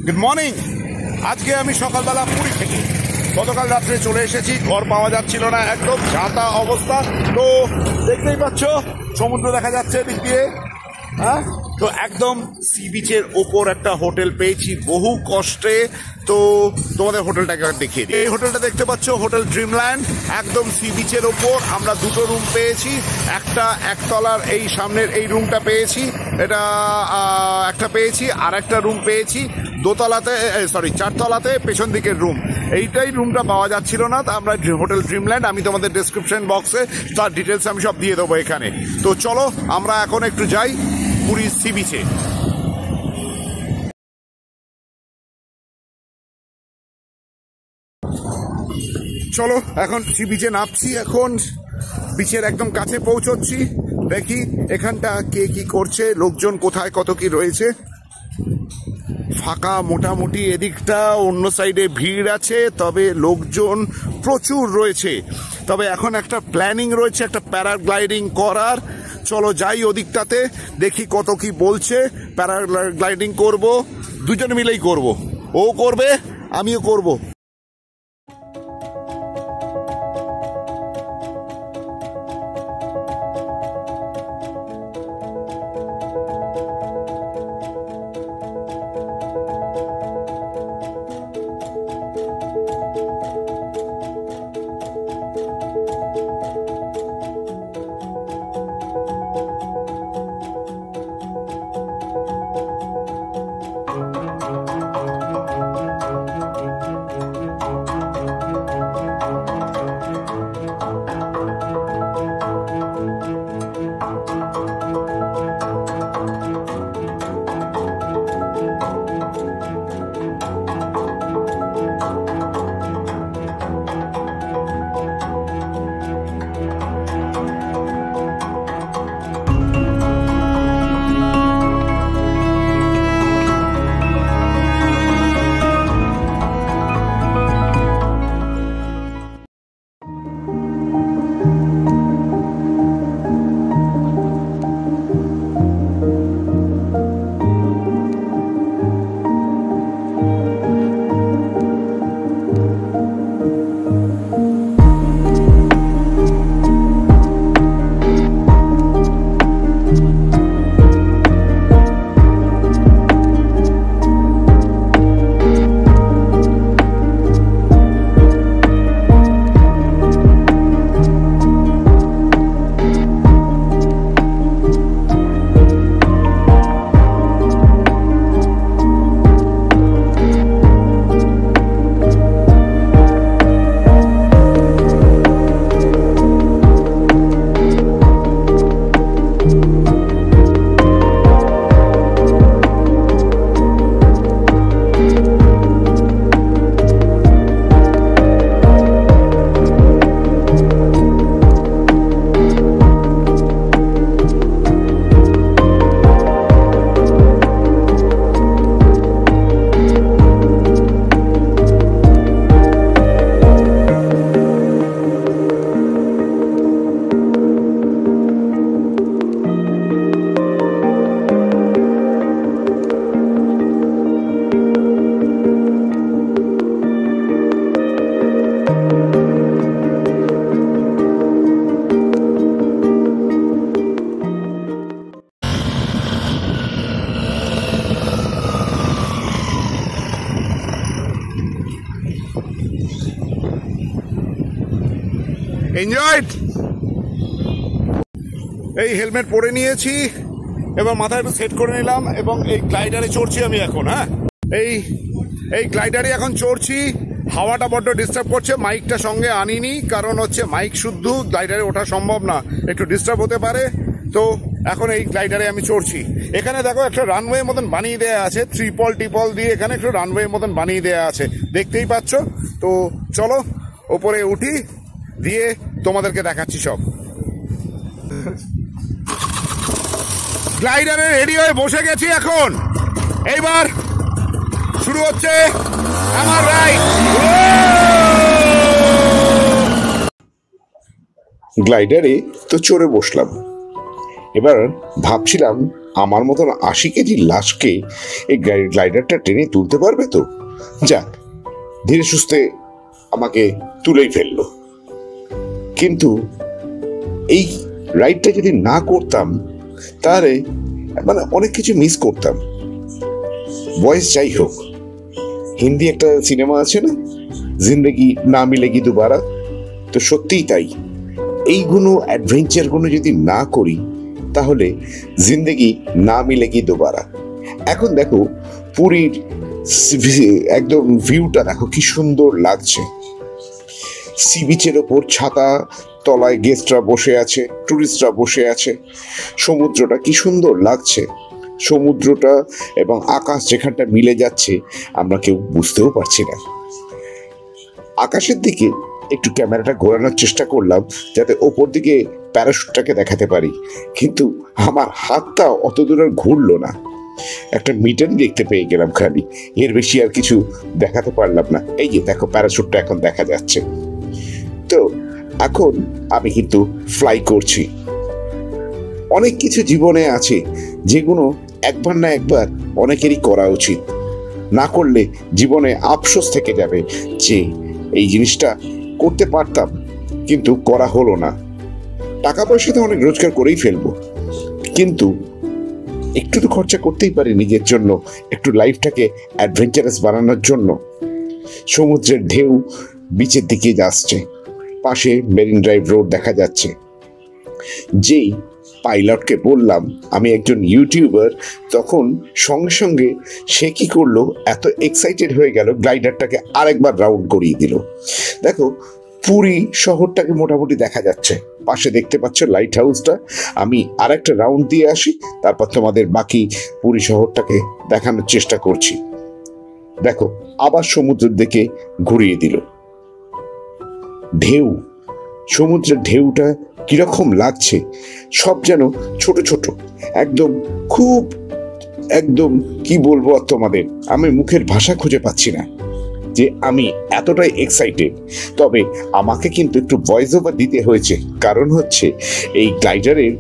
Good morning. আজকে আমি সকালবেলা পুরী থেকে গতকাল রাত্রে চলে এসেছি। ঘর পাওয়া যাচ্ছিল না, একদম ঝাঁটা অবস্থা। তো দেখতেই পাচ্ছ সমুদ্র দেখা যাচ্ছে দিক দিয়ে। হ্যাঁ, তো একদম সি বিচের ওপর একটা হোটেল পেয়েছি বহু কষ্টে। তো তোমাদের হোটেলটাকে দেখিয়ে দিই। এই হোটেলটা দেখতে পাচ্ছ, হোটেল ড্রিমল্যান্ড, একদম সি বিচের ওপর। আমরা দুটো রুম পেয়েছি, একটা একতলার এই সামনের এই রুমটা পেয়েছি, এটা একটা পেয়েছি, আর একটা রুম পেয়েছি দোতলাতে, সরি চারতলাতে পেছন দিকের রুম। এইটাই রুমটা পাওয়া যাচ্ছিল না, তা আমরা হোটেল ড্রিমল্যান্ড, আমি তোমাদের ডেসক্রিপশন বক্সে তার ডিটেলস আমি সব দিয়ে দেবো এখানে। তো চলো আমরা এখন একটু যাই পুরী সি বিচে। চলো এখন সি বিচে নামছি, এখন বিচের একদম কাছে পৌঁছচ্ছি। দেখি এখানটা কে কি করছে, লোকজন কোথায় কত কি রয়েছে। ফাঁকা মোটামুটি, এদিকটা অন্য সাইডে ভিড় আছে, তবে লোকজন প্রচুর রয়েছে। তবে এখন একটা প্ল্যানিং রয়েছে একটা প্যারাগ্লাইডিং করার। চলো যাই ওদিকটাতে, দেখি কত কি বলছে। প্যারাগ্লাইডিং করব, দুজনে মিলেই করব, ও করবে আমিও করব। এনজয়েড। এই হেলমেট পরে নিয়েছি, এবার মাথায় একটু সেট করে নিলাম এবং এই গ্লাইডারে চড়ছি আমি এখন। হ্যাঁ, এই গ্লাইডারে এখন চড়ছি। হাওয়াটা বড্ড ডিস্টার্ব করছে, মাইকটা সঙ্গে আনিনি, কারণ হচ্ছে মাইক শুদ্ধ গ্লাইডারে ওঠা সম্ভব না, একটু ডিস্টার্ব হতে পারে। তো এখন এই গ্লাইডারে আমি চড়ছি। এখানে দেখো একটা রানওয়ে মতন বানিয়ে দেওয়া আছে, ত্রিপল টিপল দিয়ে এখানে একটা রানওয়ে মতন বানিয়ে দেওয়া আছে, দেখতেই পাচ্ছ। তো চলো ওপরে উঠি, দিয়ে তোমাদেরকে দেখাচ্ছি সব। গ্লাইডারে রেডি হয়ে বসে গেছি এখন, এইবার শুরু হচ্ছে আমার রাইড। গ্লাইডারে তো চড়ে বসলাম, এবার ভাবছিলাম আমার মতন 80 কেজির লাশকে এই গ্লাইডারটা টেনে তুলতে পারবে তো? যাক, ধীরে সুস্থে আমাকে তুলেই ফেললো। কিন্তু এই রাইডটা যদি না করতাম তাহলে মানে অনেক কিছু মিস করতাম। বয়স যাই হোক, হিন্দি একটা সিনেমা আছে না, জিন্দেগি না মিলেগি দুবারা, তো সত্যিই তাই। এইগুলো অ্যাডভেঞ্চারগুলো যদি না করি তাহলে জিন্দেগি না মিলেগি দুবারা। এখন দেখো পুরীর একদম ভিউটা দেখো কি সুন্দর লাগছে। সি বিচের ওপর ছাতা তলায় গেস্টরা বসে আছে, টুরিস্টরা বসে আছে, সমুদ্রটা কি সুন্দর লাগছে। সমুদ্রটা এবং আকাশ যেখানটা মিলে যাচ্ছে আমরা কেউ বুঝতেও পারছি না। আকাশের দিকে একটু ক্যামেরাটা ঘোরানোর চেষ্টা করলাম যাতে ওপর দিকে প্যারাশুটটাকে দেখাতে পারি, কিন্তু আমার হাতটা অত দূর আর ঘুরলো না। একটা মিটার দেখতে পেয়ে গেলাম খালি, এর বেশি আর কিছু দেখাতে পারলাম না। এই যে দেখো প্যারাশুটটা এখন দেখা যাচ্ছে। তো এখন আমি কিন্তু ফ্লাই করছি। অনেক কিছু জীবনে আছে যেগুলো একবার না একবার অনেকেরই করা উচিত, না করলে জীবনে আফসোস থেকে যাবে যে এই জিনিসটা করতে পারতাম কিন্তু করা হলো না। টাকা পয়সা তো অনেক রোজগার করেই ফেলবো, কিন্তু একটু তো খরচা করতেই পারি নিজের জন্য, একটু লাইফটাকে অ্যাডভেঞ্চারাস বানানোর জন্য। সমুদ্রের ঢেউ বিচের দিকে যাচ্ছে, পাশে মেরিন ড্রাইভ রোড দেখা যাচ্ছে। যেই পাইলটকে বললাম আমি একজন ইউটিউবার, তখন সঙ্গে সঙ্গে সে কি করলো, এত এক্সাইটেড হয়ে গেল, গ্লাইডারটাকে আরেকবার রাউন্ড করিয়ে দিল। দেখো পুরী শহরটাকে মোটামুটি দেখা যাচ্ছে, পাশে দেখতে পাচ্ছ লাইট হাউসটা। আমি আরেকটা রাউন্ড দিয়ে আসি, তারপর তোমাদের বাকি পুরী শহরটাকে দেখানোর চেষ্টা করছি। দেখো আবার সমুদ্রের দিকে ঘুরিয়ে দিল। ঢেউ, সমুদ্রের ঢেউটা কিরকম লাগছে, সব যেন ছোট ছোট, একদম খুব একদম কি বলবো আর তোমাদের, আমি মুখের ভাষা খুঁজে পাচ্ছি না যে আমি এতটাই এক্সাইটেড। তবে আমাকে কিন্তু একটু ভয়েস ওভার দিতে হয়েছে, কারণ হচ্ছে এই গ্লাইডারের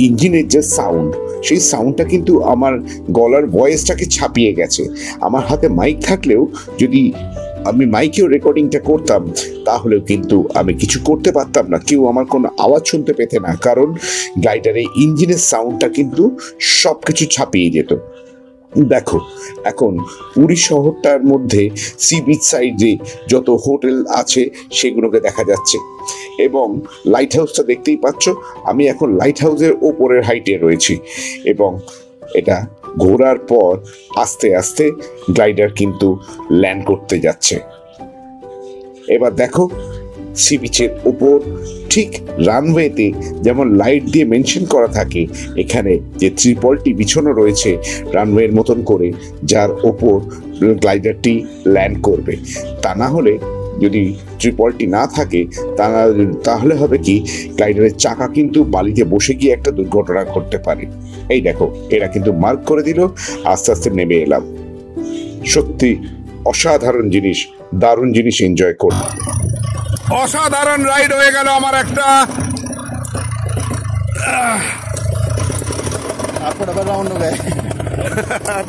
ইঞ্জিনের যে সাউন্ড, সেই সাউন্ডটা কিন্তু আমার গলার ভয়েসটাকে ছাপিয়ে গেছে। আমার হাতে মাইক থাকলেও যদি আমি মাইকেও রেকর্ডিংটা করতাম তাহলেও কিন্তু আমি কিছু করতে পারতাম না, কেউ আমার কোনো আওয়াজ শুনতে পেতে না, কারণ গ্লাইডারের ইঞ্জিনের সাউন্ডটা কিন্তু সব কিছু ছাপিয়ে যেত। দেখো এখন পুরী শহরটার মধ্যে সি বিচ সাইডে যত হোটেল আছে সেগুলোকে দেখা যাচ্ছে, এবং লাইট হাউসটা দেখতেই পাচ্ছ। আমি এখন লাইট হাউসের ওপরের হাইটে রয়েছি, এবং এটা ঘোরার পর আস্তে আস্তে গ্লাইডার কিন্তু ল্যান্ড করতে যাচ্ছে। এবার দেখো সি বিচের ওপর ঠিক রানওয়েতে যেমন লাইট দিয়ে মেনশন করা থাকে, এখানে যে ত্রিপলটি বিছানো রয়েছে রানওয়ের মতন করে, যার ওপর গ্লাইডারটি ল্যান্ড করবে। তা না হলে যদি ত্রিপলটি না থাকে তাহলে হবে কি, গ্লাইডারের চাকা কিন্তু বালিতে বসে গিয়ে একটা দুর্ঘটনা ঘটতে পারে। এই দেখো এরা কিন্তু মার্ক করে দিল, আস্তে আস্তে নেমে এলাম। সত্যি অসাধারণ জিনিস, দারুণ জিনিস এনজয় করলাম। অসাধারণ রাইড হয়ে গেল আমার একটা।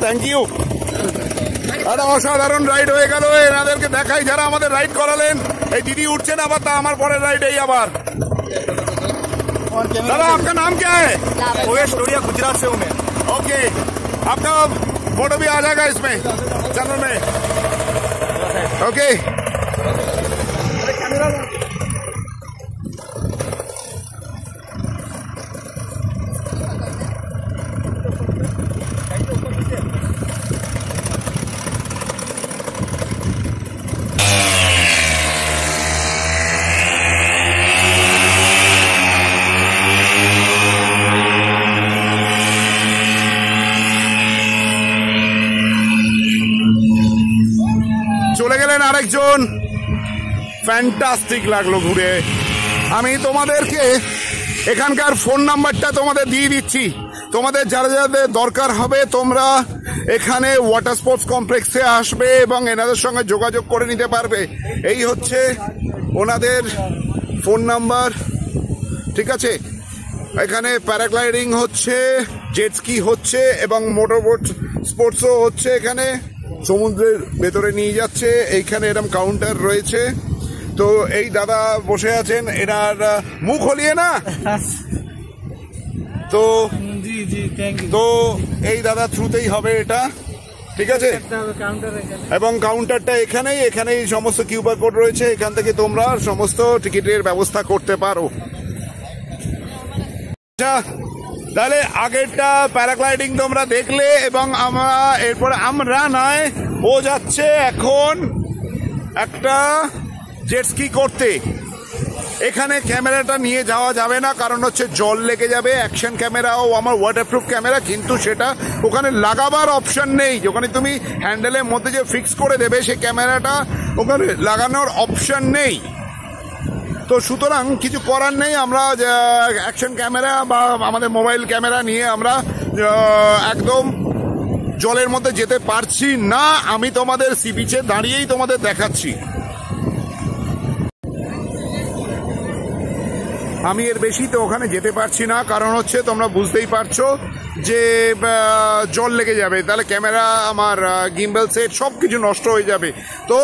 Thank you. একটা অসাধারণ রাইড হয়ে গেল, এনাদেরকে দেখাই যারা আমাদের রাইড করালেন। এই দিদি উঠছেন আবার, তা আমার পরের রাইড এই আবার। दादा आपका नाम क्या है? ओएस टोरिया, गुजरात से हूँ मैं। ओके, आपका फोटो भी आ जाएगा इसमें चैनल में। ओके চলে গেলেন আরেকজন। ফ্যান্টাস্টিক লাগলো ঘুরে। আমি তোমাদেরকে এখানকার ফোন নাম্বারটা তোমাদের দিয়ে দিচ্ছি, তোমাদের যারা যাদের দরকার হবে তোমরা এখানে ওয়াটার স্পোর্টস কমপ্লেক্সে আসবে এবং এনাদের সঙ্গে যোগাযোগ করে নিতে পারবে। এই হচ্ছে ওনাদের ফোন নাম্বার, ঠিক আছে। এখানে প্যারাগ্লাইডিং হচ্ছে। জেট স্কি হচ্ছে এবং মোটরবোট স্পোর্টসও হচ্ছে। এখানে সমুদ্রের ভেতরে নিয়ে যাচ্ছে। এইখানে এরকম কাউন্টার রয়েছে। তো এই দাদা বসে আছেন, এনার মুখ হলিয়ে না। তো তো এই দাদা থ্রুতেই হবে এটা, ঠিক আছে। এবং কাউন্টারটা এখানেই সমস্ত কিউআর কোড রয়েছে। এখান থেকে তোমরা সমস্ত টিকিটের ব্যবস্থা করতে পারো। আচ্ছা, তাহলে আগেরটা প্যারাগ্লাইডিং তোমরা দেখলে এবং আমরা নয়, ও যাচ্ছে এখন একটা জেট স্কি করতে। এখানে ক্যামেরাটা নিয়ে যাওয়া যাবে না, কারণ হচ্ছে জল লেগে যাবে। অ্যাকশন ক্যামেরাও আমার ওয়াটারপ্রুফ ক্যামেরা, কিন্তু সেটা ওখানে লাগাবার অপশন নেই। ওখানে তুমি হ্যান্ডেলের মধ্যে যে ফিক্স করে দেবে সেই ক্যামেরাটা ওখানে লাগানোর অপশন নেই। তো সুতরাং কিছু করার নেই, আমরা অ্যাকশন ক্যামেরা বা আমাদের মোবাইল ক্যামেরা নিয়ে আমরা একদম জলের মধ্যে যেতে পারছি না। আমি তোমাদের সি বিচে দাঁড়িয়েই তোমাদের দেখাচ্ছি। আমি এর বেশি তো ওখানে যেতে পারছি না, কারণ হচ্ছে তোমরা বুঝতেই পারছো যে জল লেগে যাবে, তাহলে ক্যামেরা, আমার গিম্বল সেট সব কিছু নষ্ট হয়ে যাবে। তো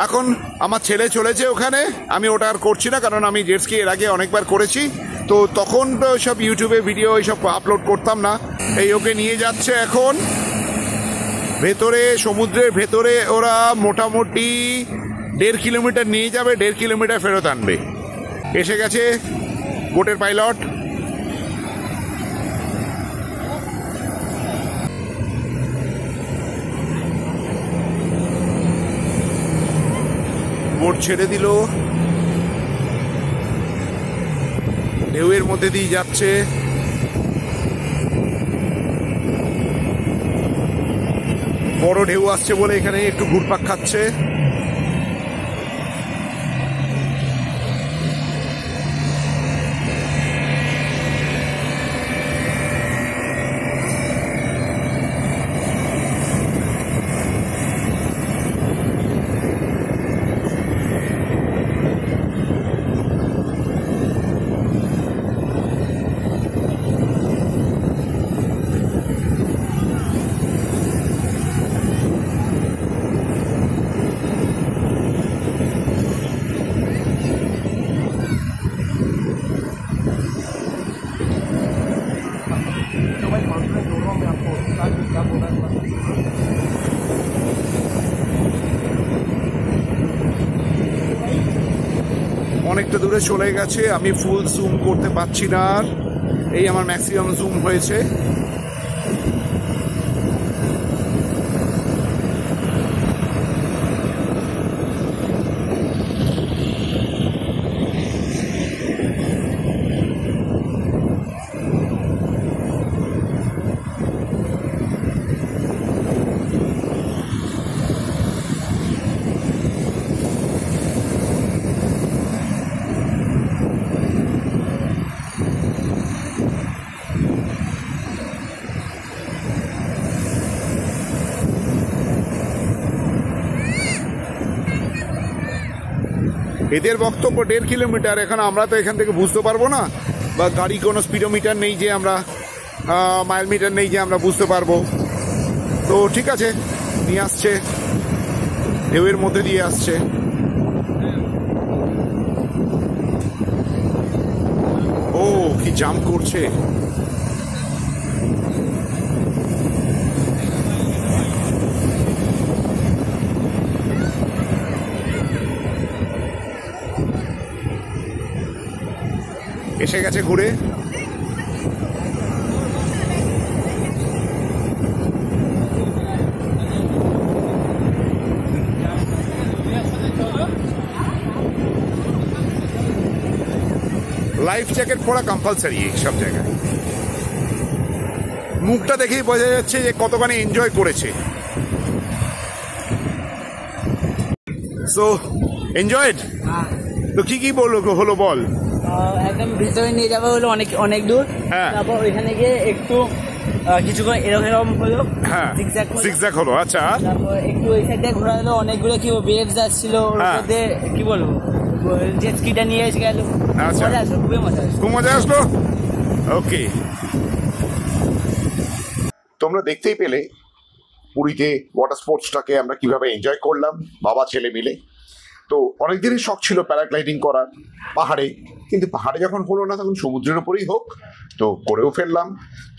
এখন আমার ছেলে চলেছে ওখানে, আমি ওটা আর করছি না, কারণ আমি জেট স্কি এর আগে অনেকবার করেছি। তো তখন তো সব ইউটিউবে ভিডিও এইসব আপলোড করতাম না। এই ওকে নিয়ে যাচ্ছে এখন ভেতরে, সমুদ্রের ভেতরে। ওরা মোটামুটি 1.5 কিলোমিটার নিয়ে যাবে, 1.5 কিলোমিটার ফেরত আনবে। এসে গেছে বোটের পাইলট। বোট ছেড়ে দিল, ঢেউয়ের মধ্যে দিয়ে যাচ্ছে। বড় ঢেউ আসছে বলে এখানে একটু ঘুরপাক খাচ্ছে। অনেকটা দূরে চলে গেছে, আমি ফুল জুম করতে পারছি না আর। এই আমার ম্যাক্সিমাম জুম হয়েছে। এদের বক্তব্য 1.5 কিলোমিটার। এখন আমরা তো এখান থেকে বুঝতে পারবো না, বা গাড়ি কোনো স্পিডোমিটার নেই যে আমরা, মাইল মিটার নেই যে আমরা বুঝতে পারবো। তো ঠিক আছে, নিয়ে আসছে, ঢেউয়ের মধ্যে দিয়ে আসছে। ও কি জাম্প করছে! এসে গেছে ঘুরে। লাইফ জ্যাকেট পরা কম্পালসারি সব জায়গায়। মুখটা দেখেই বোঝা যাচ্ছে যে কতখানি এনজয় করেছে। So enjoyed. তো কি কি হলো বল। একদম ভিতরে নিয়ে যাবো হলো অনেক দূর। তারপর ওইখানে গিয়ে একটু কিছুক্ষণ এরকম হলো, জিগজ্যাগ হলো। আচ্ছা, তারপর একটু ওই সাইড দিয়ে ঘোরা হলো, অনেকগুলো কি ওয়েভস আসছিল, ওর মধ্যে কি বলবো, জেট স্কিটা নিয়ে এসে গেল। মজা আসলো, খুবই মজা আসলো, খুব মজা আসলো। ওকে, তোমরা দেখতেই পেলে পুরীতে ওয়াটার স্পোর্টসটাকে আমরা কিভাবে এনজয় করলাম বাবা ছেলে মিলে। তো অনেকদিনই শখ ছিল প্যারাগ্লাইডিং করার পাহাড়ে, কিন্তু পাহাড়ে যখন হলো না তখন সমুদ্রের উপরেই হোক, তো করেও ফেললাম।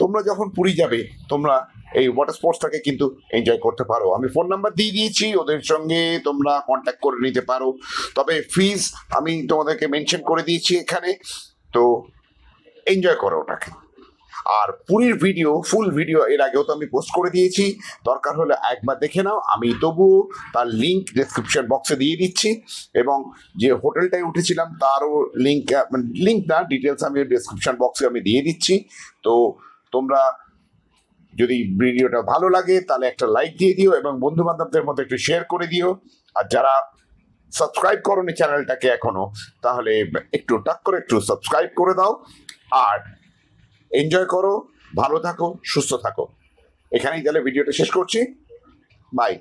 তোমরা যখন পুরী যাবে তোমরা এই ওয়াটার স্পোর্টসটাকে কিন্তু এনজয় করতে পারো। আমি ফোন নাম্বার দিয়ে দিয়েছি, ওদের সঙ্গে তোমরা কন্ট্যাক্ট করে নিতে পারো। তবে ফিজ আমি তোমাদেরকে মেনশন করে দিয়েছি এখানে, তো এনজয় করো ওটাকে। আর পুরীর ভিডিও, ফুল ভিডিও এর আগেও তো আমি পোস্ট করে দিয়েছি, দরকার হলে একবার দেখে নাও। আমি তবুও তার লিঙ্ক ডেসক্রিপশন বক্সে দিয়ে দিচ্ছি, এবং যে হোটেলটায় উঠেছিলাম তারও লিঙ্ক না, ডিটেলস আমি ডেসক্রিপশন বক্সে আমি দিয়ে দিচ্ছি। তো তোমরা যদি ভিডিওটা ভালো লাগে তাহলে একটা লাইক দিয়ে দিও এবং বন্ধু বান্ধবদের মধ্যে একটু শেয়ার করে দিও। আর যারা সাবস্ক্রাইব করোনি চ্যানেলটাকে এখনো, তাহলে একটু টাক করে একটু সাবস্ক্রাইব করে দাও। আর এনজয় করো, ভালো থাকো, সুস্থ থাকো। এখানেই তাহলে ভিডিওটা শেষ করছি। বাই।